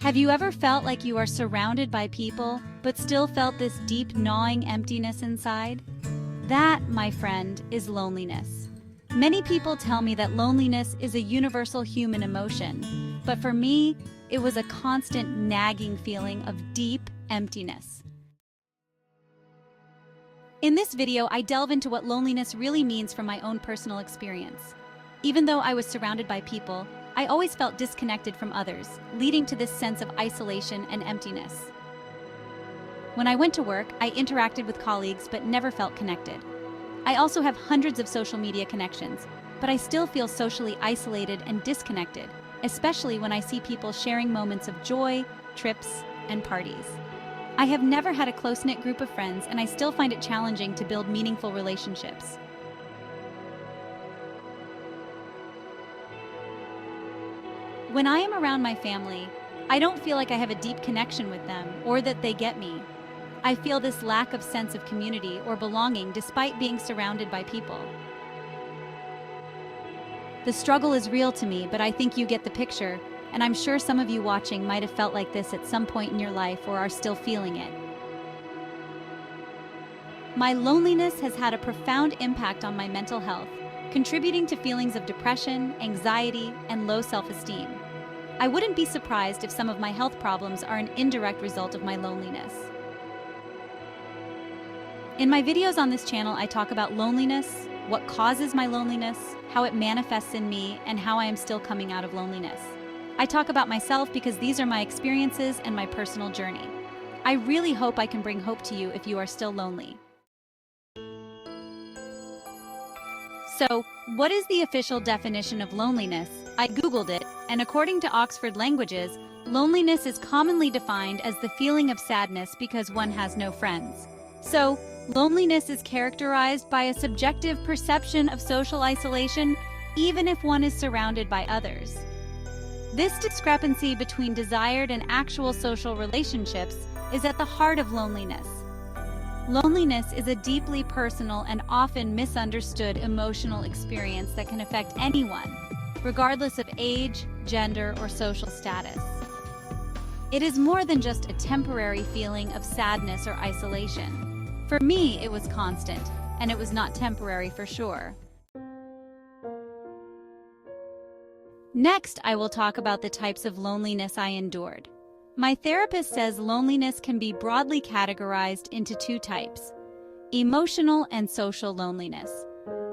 Have you ever felt like you are surrounded by people, but still felt this deep gnawing emptiness inside? That, my friend, is loneliness. Many people tell me that loneliness is a universal human emotion, but for me, it was a constant nagging feeling of deep emptiness. In this video, I delve into what loneliness really means from my own personal experience. Even though I was surrounded by people, I always felt disconnected from others, leading to this sense of isolation and emptiness. When I went to work, I interacted with colleagues but never felt connected. I also have hundreds of social media connections, but I still feel socially isolated and disconnected, especially when I see people sharing moments of joy, trips, and parties. I have never had a close-knit group of friends, and I still find it challenging to build meaningful relationships. When I am around my family, I don't feel like I have a deep connection with them or that they get me. I feel this lack of sense of community or belonging despite being surrounded by people. The struggle is real to me, but I think you get the picture, and I'm sure some of you watching might have felt like this at some point in your life or are still feeling it. My loneliness has had a profound impact on my mental health, contributing to feelings of depression, anxiety, and low self-esteem. I wouldn't be surprised if some of my health problems are an indirect result of my loneliness. In my videos on this channel, I talk about loneliness, what causes my loneliness, how it manifests in me, and how I am still coming out of loneliness. I talk about myself because these are my experiences and my personal journey. I really hope I can bring hope to you if you are still lonely. So, what is the official definition of loneliness? I Googled it, and according to Oxford Languages, loneliness is commonly defined as the feeling of sadness because one has no friends. So, loneliness is characterized by a subjective perception of social isolation, even if one is surrounded by others. This discrepancy between desired and actual social relationships is at the heart of loneliness. Loneliness is a deeply personal and often misunderstood emotional experience that can affect anyone, regardless of age, gender, or social status. It is more than just a temporary feeling of sadness or isolation. For me, it was constant, and it was not temporary for sure. Next, I will talk about the types of loneliness I endured. My therapist says loneliness can be broadly categorized into two types: emotional and social loneliness.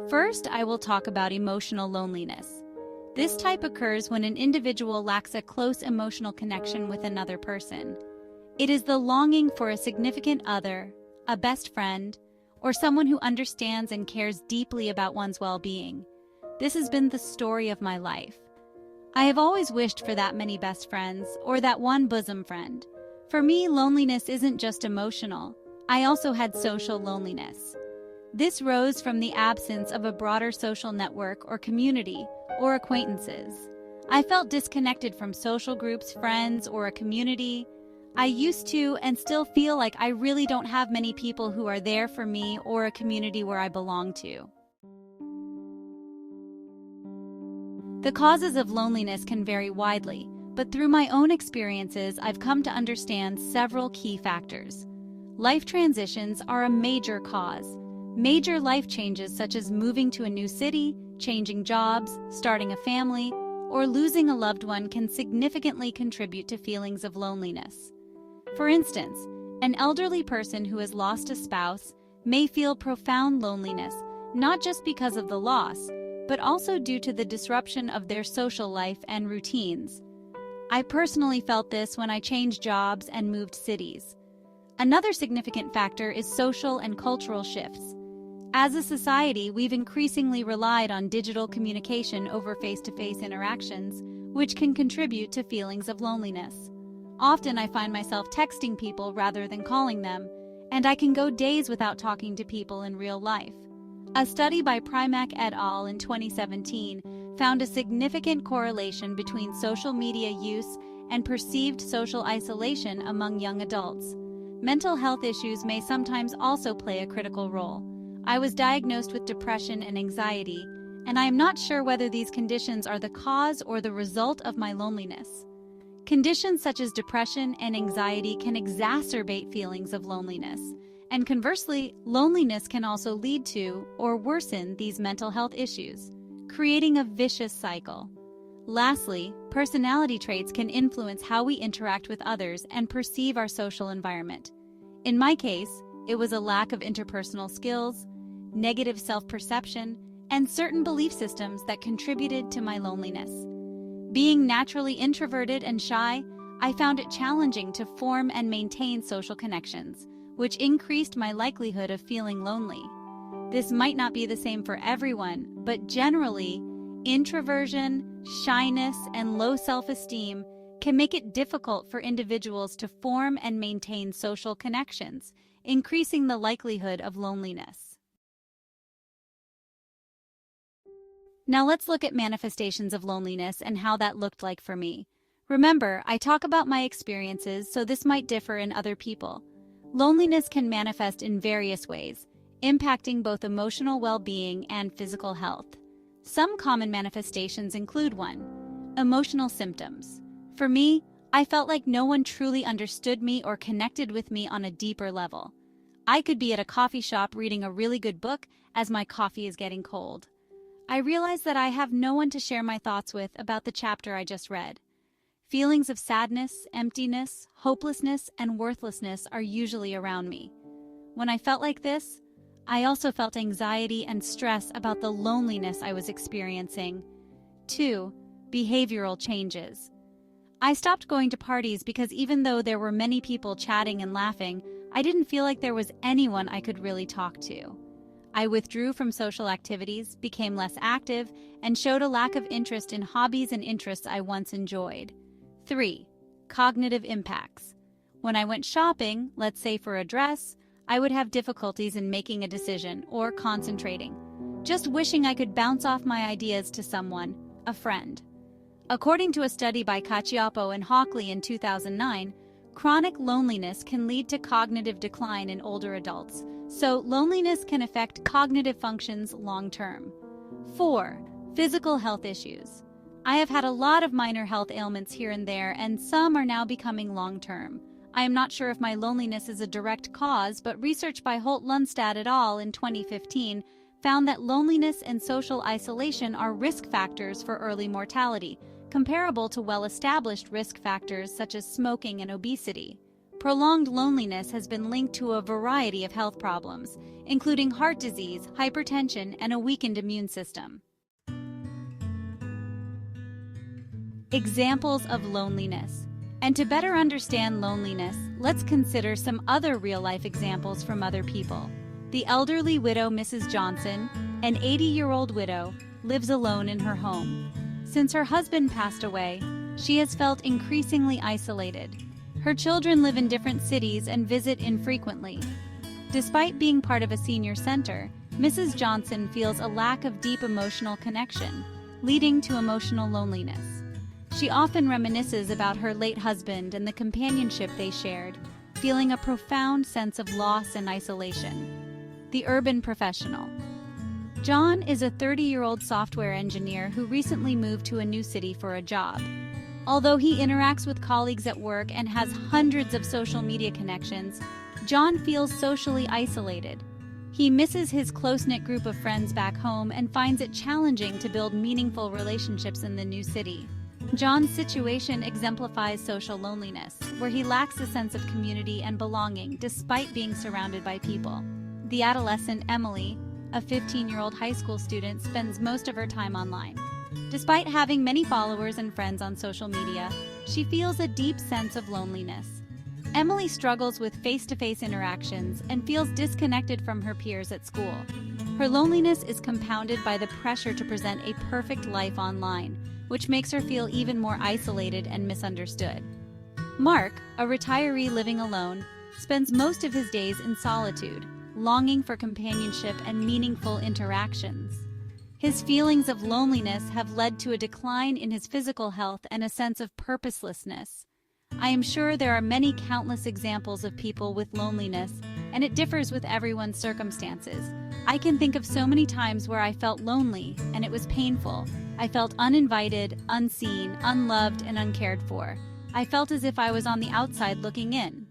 First, I will talk about emotional loneliness. This type occurs when an individual lacks a close emotional connection with another person. It is the longing for a significant other, a best friend, or someone who understands and cares deeply about one's well-being. This has been the story of my life. I have always wished for that many best friends, or that one bosom friend. For me, loneliness isn't just emotional. I also had social loneliness. This rose from the absence of a broader social network or community, or acquaintances. I felt disconnected from social groups, friends, or a community. I used to and still feel like I really don't have many people who are there for me or a community where I belong to. The causes of loneliness can vary widely, but through my own experiences, I've come to understand several key factors. Life transitions are a major cause. Major life changes such as moving to a new city, changing jobs, starting a family, or losing a loved one can significantly contribute to feelings of loneliness. For instance, an elderly person who has lost a spouse may feel profound loneliness, not just because of the loss, but also due to the disruption of their social life and routines. I personally felt this when I changed jobs and moved cities. Another significant factor is social and cultural shifts. As a society, we've increasingly relied on digital communication over face-to-face interactions, which can contribute to feelings of loneliness. Often I find myself texting people rather than calling them, and I can go days without talking to people in real life. A study by Primack et al. In 2017 found a significant correlation between social media use and perceived social isolation among young adults. Mental health issues may sometimes also play a critical role. I was diagnosed with depression and anxiety, and I am not sure whether these conditions are the cause or the result of my loneliness. Conditions such as depression and anxiety can exacerbate feelings of loneliness. And conversely, loneliness can also lead to or worsen these mental health issues, creating a vicious cycle. Lastly, personality traits can influence how we interact with others and perceive our social environment. In my case, it was a lack of interpersonal skills, negative self-perception, and certain belief systems that contributed to my loneliness. Being naturally introverted and shy, I found it challenging to form and maintain social connections, which increased my likelihood of feeling lonely. This might not be the same for everyone, but generally, introversion, shyness, and low self-esteem can make it difficult for individuals to form and maintain social connections, increasing the likelihood of loneliness. Now let's look at manifestations of loneliness and how that looked like for me. Remember, I talk about my experiences, so this might differ in other people. Loneliness can manifest in various ways, impacting both emotional well-being and physical health. Some common manifestations include 1. Emotional symptoms. For me, I felt like no one truly understood me or connected with me on a deeper level. I could be at a coffee shop reading a really good book as my coffee is getting cold. I realized that I have no one to share my thoughts with about the chapter I just read. Feelings of sadness, emptiness, hopelessness, and worthlessness are usually around me. When I felt like this, I also felt anxiety and stress about the loneliness I was experiencing. 2. Behavioral changes. I stopped going to parties because even though there were many people chatting and laughing, I didn't feel like there was anyone I could really talk to. I withdrew from social activities, became less active, and showed a lack of interest in hobbies and interests I once enjoyed. 3. Cognitive impacts. When I went shopping, let's say for a dress, I would have difficulties in making a decision or concentrating, just wishing I could bounce off my ideas to someone, a friend. According to a study by Cacioppo and Hockley in 2009, chronic loneliness can lead to cognitive decline in older adults, so loneliness can affect cognitive functions long-term. 4. Physical health issues. I have had a lot of minor health ailments here and there, and some are now becoming long-term. I am not sure if my loneliness is a direct cause, but research by Holt-Lundstad et al. In 2015 found that loneliness and social isolation are risk factors for early mortality, comparable to well-established risk factors such as smoking and obesity. Prolonged loneliness has been linked to a variety of health problems, including heart disease, hypertension, and a weakened immune system. Examples of loneliness. And to better understand loneliness, let's consider some other real-life examples from other people. The elderly widow Mrs. Johnson, an 80-year-old widow, lives alone in her home. Since her husband passed away, she has felt increasingly isolated. Her children live in different cities and visit infrequently. Despite being part of a senior center, Mrs. Johnson feels a lack of deep emotional connection, leading to emotional loneliness. She often reminisces about her late husband and the companionship they shared, feeling a profound sense of loss and isolation. The urban professional. John is a 30-year-old software engineer who recently moved to a new city for a job. Although he interacts with colleagues at work and has hundreds of social media connections, John feels socially isolated. He misses his close-knit group of friends back home and finds it challenging to build meaningful relationships in the new city. John's situation exemplifies social loneliness, where he lacks a sense of community and belonging despite being surrounded by people. The adolescent Emily, a 15-year-old high school student, spends most of her time online. Despite having many followers and friends on social media, she feels a deep sense of loneliness. Emily struggles with face-to-face interactions and feels disconnected from her peers at school. Her loneliness is compounded by the pressure to present a perfect life online, which makes her feel even more isolated and misunderstood. Mark, a retiree living alone, spends most of his days in solitude, longing for companionship and meaningful interactions. His feelings of loneliness have led to a decline in his physical health and a sense of purposelessness. I am sure there are many countless examples of people with loneliness, and it differs with everyone's circumstances. I can think of so many times where I felt lonely, and it was painful. I felt uninvited, unseen, unloved, and uncared for. I felt as if I was on the outside looking in.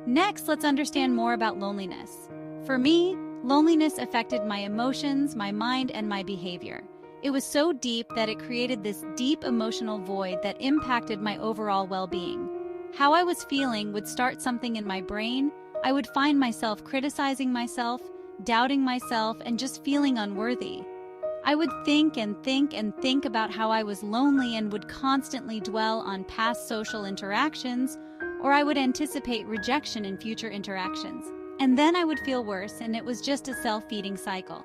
Next, let's understand more about loneliness. For me, loneliness affected my emotions, my mind, and my behavior. It was so deep that it created this deep emotional void that impacted my overall well-being. How I was feeling would start something in my brain. I would find myself criticizing myself, doubting myself, and just feeling unworthy. I would think and think and think about how I was lonely and would constantly dwell on past social interactions, or I would anticipate rejection in future interactions. And then I would feel worse, and it was just a self-feeding cycle.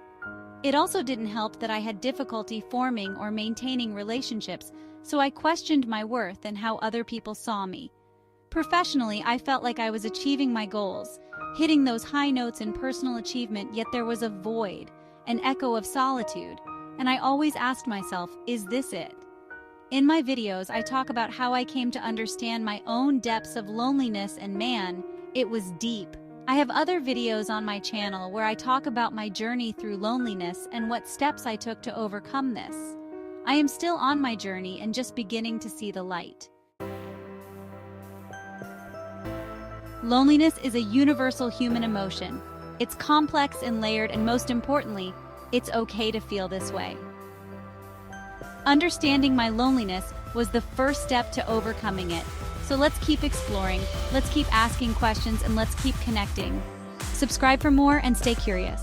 It also didn't help that I had difficulty forming or maintaining relationships, so I questioned my worth and how other people saw me. Professionally, I felt like I was achieving my goals, hitting those high notes in personal achievement, yet there was a void, an echo of solitude, and I always asked myself, is this it? In my videos, I talk about how I came to understand my own depths of loneliness, and man, it was deep. I have other videos on my channel where I talk about my journey through loneliness and what steps I took to overcome this. I am still on my journey and just beginning to see the light. Loneliness is a universal human emotion. It's complex and layered, and most importantly, it's okay to feel this way. Understanding my loneliness was the first step to overcoming it. So let's keep exploring, let's keep asking questions, and let's keep connecting. Subscribe for more and stay curious.